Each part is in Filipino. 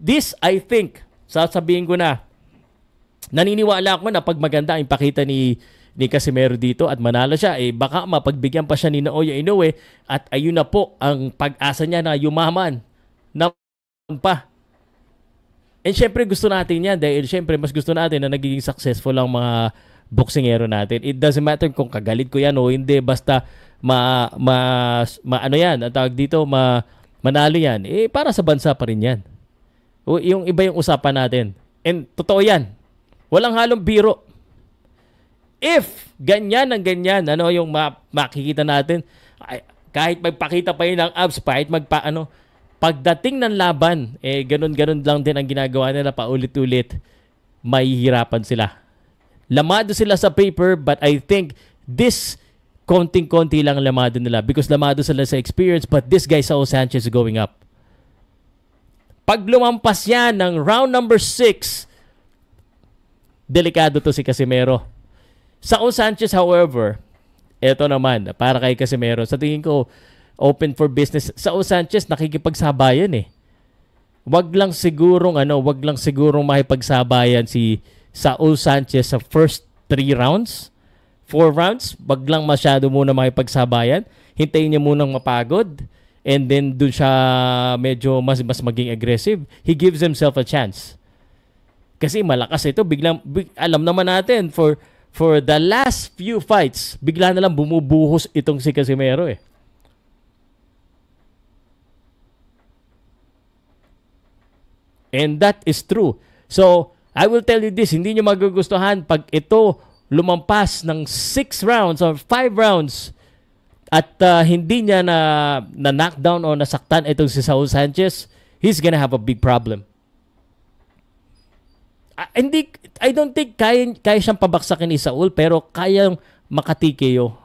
This, I think, sasabihin ko na, naniniwala ako na pag maganda ang pakita ni Casimero dito at manalo siya, baka mapagbigyan pa siya ni Naoya Inoue at ayun na po ang pag-asa niya na yumaman na pa. And syempre gusto natin yan dahil syempre mas gusto natin na nagiging successful ang mga boksingero natin. It doesn't matter kung kagalit ko yan o hindi, basta ano yan, ang tawag dito, manalo yan. Para sa bansa pa rin yan. O yung iba yung usapan natin. And totoo yan. Walang halong biro. If ganyan ang ganyan, ano yung makikita natin, kahit magpakita pa yun ng abs, kahit pagdating ng laban, ganun-ganun lang din ang ginagawa nila paulit-ulit, mahihirapan sila. Lamado sila sa paper, but I think this konting-konti lang lamado nila because lamado sila sa experience, but this guy, Saul Sanchez, is going up. Pag lumampas yan ng round number 6, delikado to si Casimero. Saul Sanchez, however, eto naman, para kay Casimero, sa tingin ko, open for business. Saul Sanchez, nakikipagsabayan eh. Wag lang sigurong makipagsabayan si Saul Sanchez sa first 3 rounds, 4 rounds. Wag lang masyado muna makipagsabayan. Hintayin niya munang mapagod. And then dun siya medyo mas maging aggressive. He gives himself a chance. Kasi malakas ito. Alam naman natin, for the last few fights, bigla na lang bumubuhos itong si Casimero eh. And that is true. So, I will tell you this, hindi nyo magugustuhan pag ito lumampas ng 6 rounds or 5 rounds at hindi niya na knockdown o nasaktan itong si Saul Sanchez, he's gonna have a big problem. I don't think kaya siyang pabaksakin ni Saul, pero kayang makatikeyo.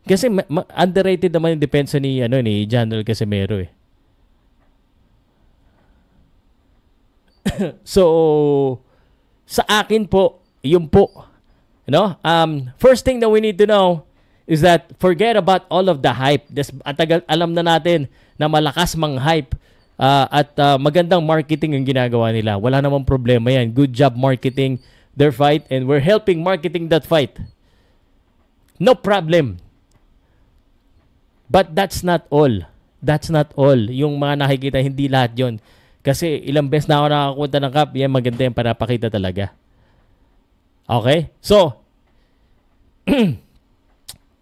Kasi underrated naman yung depensa ni General Casimero eh. So, sa akin po, yun po. First thing that we need to know is that forget about all of the hype. Alam na natin na malakas mang hype at magandang marketing ang ginagawa nila. Wala namang problema yan. Good job marketing their fight and we're helping marketing that fight. No problem. But that's not all. That's not all. Yung mga nakikita, hindi lahat yon. Kasi ilang beses na ako nakakunta ng cup, yan maganda yung panapakita talaga. Okay? So,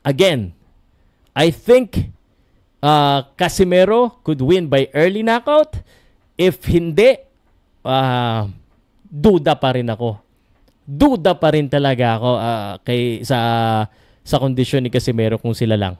again, I think Casimero could win by early knockout. If hindi, duda pa rin ako. Duda pa rin talaga ako sa kondisyon ni Casimero kung sila lang.